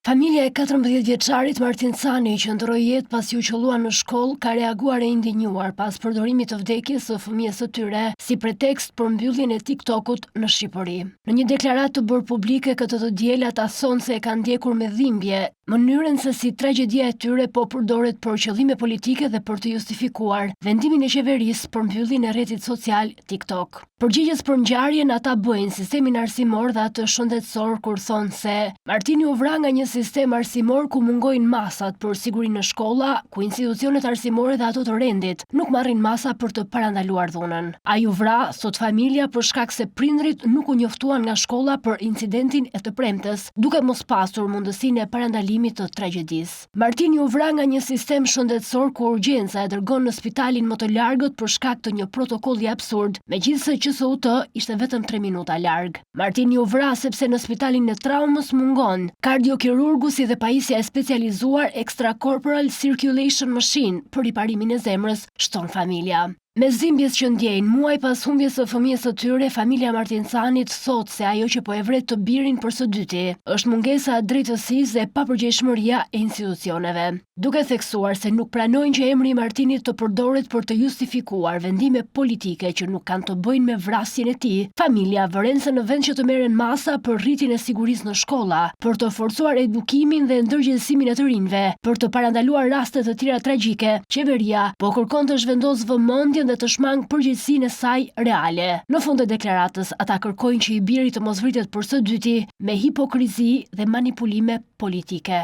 Familja e 14 vjeçarit Martin Cani, që ndroi jetë pasi u qellua në shkollë, ka reaguar e indinjuar pas përdorimit të vdekjes së fëmijës së tyre si pretekst për mbylljen e TikTokut në Shqipëri. Në një deklaratë të bërë publike këtë të diel, ata thonë se e kanë ndjekur me dhimbje mënyrën se si tragjedia e tyre po përdoret për qëllime politike dhe për të justifikuar vendimin e qeverisë për mbylljen e rrjetit social TikTok. Përgjigjes për ngjarjen, ata bëjnë sistemin arsimor dhe atë shëndetësor kur thonë se Martini u vra nga një sistem arsimor ku mungojnë masat për sigurinë në shkolla, ku institucionet arsimore dhe ato të rendit nuk marrin masa për të parandaluar dhunën. Ai u vra, thot familja, për shkak se prindrit nuk u njoftuan nga shkolla për incidentin e të premtes, duke mos pasur mundësinë e parandalimit të tragjedisë. Martini u vra nga një sistem shëndetësor ku urgjenca e dërgon në spitalin më të largët për shkak të një protokolli absurd, megjithëse QSUT ishte vetëm 3 minuta larg. Martini u vra sepse në spitalin e traumës mungon kardiokirurgu si dhe pajisja e specializuar extracorporeal circulation machine për riparimin e zemrës, shton familja. Me dhimbjes që ndjejnë muaj pas humbjes së fëmijës së tyre, familja Martin Canit thot se ajo që po e vret të birin për së dyti është mungesa e drejtësisë dhe papërgjegjshmëria e institucioneve. Duke theksuar se nuk pranojnë që emri i Martinit të përdoret për të justifikuar vendime politike që nuk kanë të bëjnë me vrasjen e tij, familja vëren se në vend që të merren masa për rritjen e sigurisë në shkolla, për të forcuar edukimin dhe ndërgjegjësimin e të rinjve, për të parandaluar raste të tjera tragjike, qeveria po kërkon të zhvendosë vëmendjen dhe të shmang përgjegjësinë e saj reale. Në fund të deklaratës, ata kërkojnë që i biri të mos vritet për së dyti me hipokrizi dhe manipulime politike.